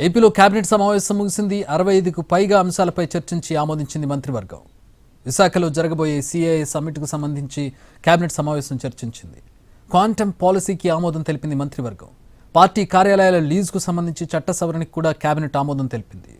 ఏపీలో కేబినెట్ సమావేశం ముగిసింది. 65కు పైగా అంశాలపై చర్చించి ఆమోదించింది మంత్రివర్గం. విశాఖలో జరగబోయే సిఏఏ సమ్మిట్కు సంబంధించి కేబినెట్ సమావేశం చర్చించింది. క్వాంటమ్ పాలసీకి ఆమోదం తెలిపింది మంత్రివర్గం. పార్టీ కార్యాలయాల లీజుకు సంబంధించి చట్ట సవరణకు కూడా కేబినెట్ ఆమోదం తెలిపింది.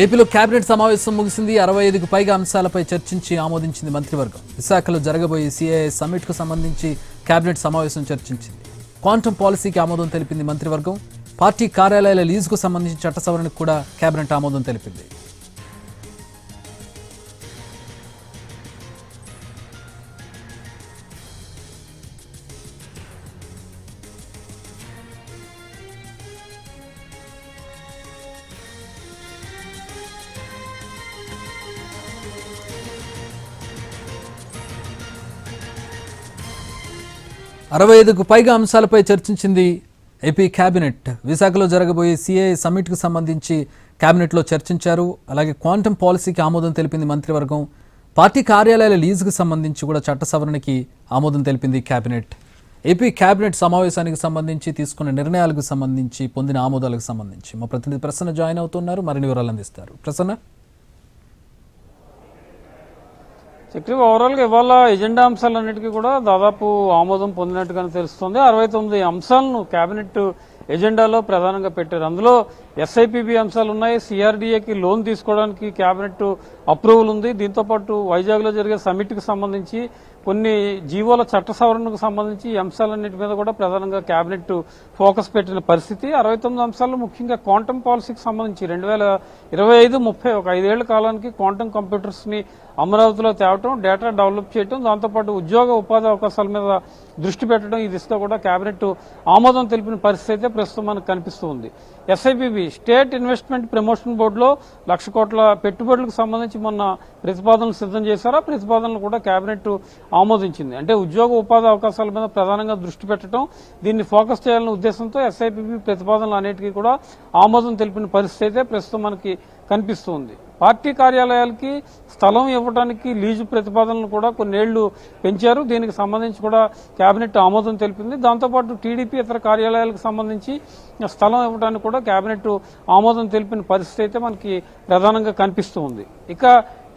ఏపీలో కేబినెట్ సమావేశం ముగిసింది. 65కు పైగా అంశాలపై చర్చించి ఆమోదించింది మంత్రివర్గం. విశాఖలో జరగబోయే సిఏఏ సమ్మిట్కు సంబంధించి కేబినెట్ సమావేశం చర్చించింది. క్వాంటమ్ పాలసీకి ఆమోదం తెలిపింది మంత్రివర్గం. పార్టీ కార్యాలయాల లీజుకు సంబంధించి చట్ట సవరణకు కూడా కేబినెట్ ఆమోదం తెలిపింది. అరవై 65కు పైగా అంశాలపై చర్చించింది ఏపీ కేబినెట్. విశాఖలో జరగబోయే సిఏఏ సమ్మిట్కు సంబంధించి కేబినెట్లో చర్చించారు. అలాగే క్వాంటమ్ పాలసీకి ఆమోదం తెలిపింది మంత్రివర్గం. పార్టీ కార్యాలయాల లీజుకు సంబంధించి కూడా చట్ట సవరణకి ఆమోదం తెలిపింది కేబినెట్. ఏపీ కేబినెట్ సమావేశానికి సంబంధించి తీసుకున్న నిర్ణయాలకు సంబంధించి పొందిన ఆమోదాలకు సంబంధించి మా ప్రతినిధి ప్రసన్న జాయిన్ అవుతున్నారు. మరిన్ని వివరాలు అందిస్తారు. ప్రసన్న, చక్రి ఓవరాల్గా ఇవాళ ఎజెండా అంశాలన్నిటికీ కూడా దాదాపు ఆమోదం పొందినట్టుగానే తెలుస్తోంది. 69 అంశాలను కేబినెట్ ఎజెండాలో ప్రధానంగా పెట్టారు. అందులో ఎస్ఐపిబి అంశాలు ఉన్నాయి. సిఆర్డీఏకి లోన్ తీసుకోవడానికి కేబినెట్ అప్రూవల్ ఉంది. దీంతోపాటు వైజాగ్లో జరిగే సమ్మిట్కి సంబంధించి కొన్ని జీవోల చట్ట సవరణకు సంబంధించి ఈ అంశాలన్నిటి మీద కూడా ప్రధానంగా కేబినెట్ ఫోకస్ పెట్టిన పరిస్థితి. 69 అంశాలు ముఖ్యంగా క్వాంటమ్ పాలసీకి సంబంధించి 2025-30 ఒక 5 ఏళ్ల కాలానికి క్వాంటమ్ కంప్యూటర్స్ ని అమరావతిలో తేవటం, డేటా డెవలప్ చేయడం, దాంతోపాటు ఉద్యోగ ఉపాధి అవకాశాల మీద దృష్టి పెట్టడం, ఈ దిశగా కూడా కేబినెట్ ఆమోదం తెలిపిన పరిస్థితి అయితే ప్రస్తుతం మనకు కనిపిస్తూ ఉంది. ఎస్ఐపిబి స్టేట్ ఇన్వెస్ట్మెంట్ ప్రమోషన్ బోర్డులో 1,00,000 కోట్ల పెట్టుబడులకు సంబంధించి మొన్న ప్రతిపాదనలు సిద్ధం చేశారు. ఆ ప్రతిపాదనలు కూడా కేబినెట్ ఆమోదించింది. అంటే ఉద్యోగ ఉపాధి అవకాశాల మీద ప్రధానంగా దృష్టి పెట్టడం, దీన్ని ఫోకస్ చేయాలనే ఉద్దేశంతో ఎస్ఐపిబి ప్రతిపాదనలు అన్నిటికీ కూడా ఆమోదం తెలిపిన పరిస్థితి అయితే ప్రస్తుతం మనకి కనిపిస్తుంది. పార్టీ కార్యాలయాలకి స్థలం ఇవ్వడానికి లీజు ప్రతిపాదనలు కూడా కొన్నేళ్లు పెంచారు. దీనికి సంబంధించి కూడా కేబినెట్ ఆమోదం తెలిపింది. దాంతోపాటు టీడీపీ ఇతర కార్యాలయాలకు సంబంధించి స్థలం ఇవ్వడానికి కూడా కేబినెట్ ఆమోదం తెలిపిన పరిస్థితి అయితే మనకి ప్రధానంగా కనిపిస్తూ ఉంది. ఇక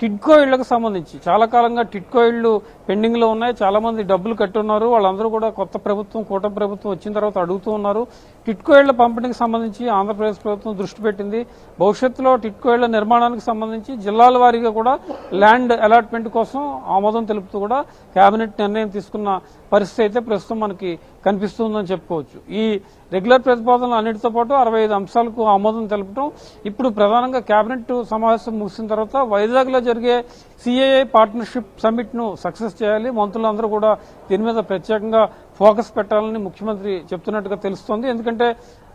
టిడ్కో ఇళ్లకు సంబంధించి చాలా కాలంగా టిడ్కో ఇళ్లు పెండింగ్ లో ఉన్నాయి. చాలా మంది డబ్బులు కట్టున్నారు. వాళ్ళందరూ కూడా కొత్త ప్రభుత్వం, కూటమి ప్రభుత్వం వచ్చిన తర్వాత అడుగుతూ ఉన్నారు. టిడ్కో ఇళ్ల పంపిణీకి సంబంధించి ఆంధ్రప్రదేశ్ ప్రభుత్వం దృష్టి పెట్టింది. భవిష్యత్తులో టిడ్కో ఇళ్ల నిర్మాణానికి సంబంధించి జిల్లాల వారీగా కూడా ల్యాండ్ అలాట్మెంట్ కోసం ఆమోదం తెలుపుతూ కూడా కేబినెట్ నిర్ణయం తీసుకున్న పరిస్థితి అయితే ప్రస్తుతం మనకి కనిపిస్తుందని చెప్పుకోవచ్చు. ఈ రెగ్యులర్ ప్రతిపాదనలు అన్నిటితో పాటు 65 అంశాలకు ఆమోదం తెలపడం ఇప్పుడు ప్రధానంగా కేబినెట్ సమావేశం ముగిసిన తర్వాత వైజాగ్ లో జరిగే సిఏఏ పార్ట్నర్షిప్ సమ్మిట్ ను సక్సెస్ చేయాలి. మంత్రులందరూ కూడా దీని మీద ప్రత్యేకంగా ఫోకస్ పెట్టాలని ముఖ్యమంత్రి చెప్తున్నట్టుగా తెలుస్తోంది. ఎందుకంటే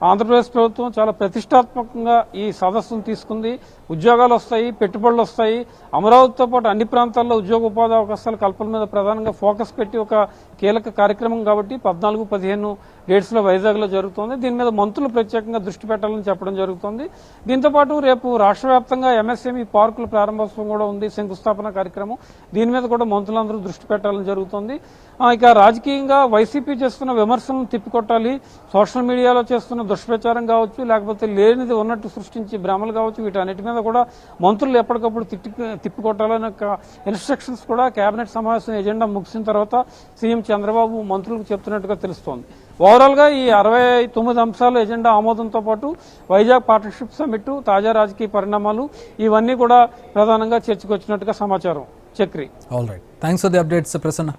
ఆంధ్రప్రదేశ్ ప్రభుత్వం చాలా ప్రతిష్టాత్మకంగా ఈ సదస్సును తీసుకుంది. ఉద్యోగాలు వస్తాయి, పెట్టుబడులు వస్తాయి. అమరావతితో పాటు అన్ని ప్రాంతాల్లో ఉద్యోగ ఉపాధి అవకాశాల కల్పన మీద ప్రధానంగా ఫోకస్ పెట్టి ఒక కీలక కార్యక్రమం కాబట్టి 14-15 డేట్స్ లో వైజాగ్ లో జరుగుతోంది. దీని మీద మంత్రులు ప్రత్యేకంగా దృష్టి పెట్టాలని చెప్పడం జరుగుతోంది. దీంతో పాటు రేపు రాష్ట్ర వ్యాప్తంగా ఎంఎస్ఎంఈ పార్కుల ప్రారంభోత్సవం కూడా ఉంది, శంకుస్థాపన కార్యక్రమం. దీని మీద కూడా మంత్రులందరూ దృష్టి పెట్టాలని జరుగుతోంది. ఇక రాజకీయంగా వైసీపీ చేస్తున్న విమర్శలను తిప్పికొట్టాలి. సోషల్ మీడియాలో చేస్తున్న దుష్ప్రచారం కావచ్చు, లేకపోతే లేనిది ఉన్నట్టు సృష్టించి భ్రమలు కావచ్చు, వీటన్నిటి మీద కూడా మంత్రులు ఎప్పటికప్పుడు తిప్పికొట్టాలనే ఇన్స్ట్రక్షన్స్ కూడా కేబినెట్ సమావేశం ఎజెండా ముగిసిన తర్వాత సీఎం చంద్రబాబు మంత్రులకు చెప్తున్నట్టుగా తెలుస్తోంది. ఓవరాల్ గా ఈ 69 అంశాల ఎజెండా ఆమోదంతో పాటు వైజాగ్ పార్ట్నర్షిప్ సమ్మిట్, తాజా రాజకీయ పరిణామాలు ఇవన్నీ కూడా ప్రధానంగా చర్చకు వచ్చినట్టుగా సమాచారం. Chakri, all right, thanks for the updates Prasanna.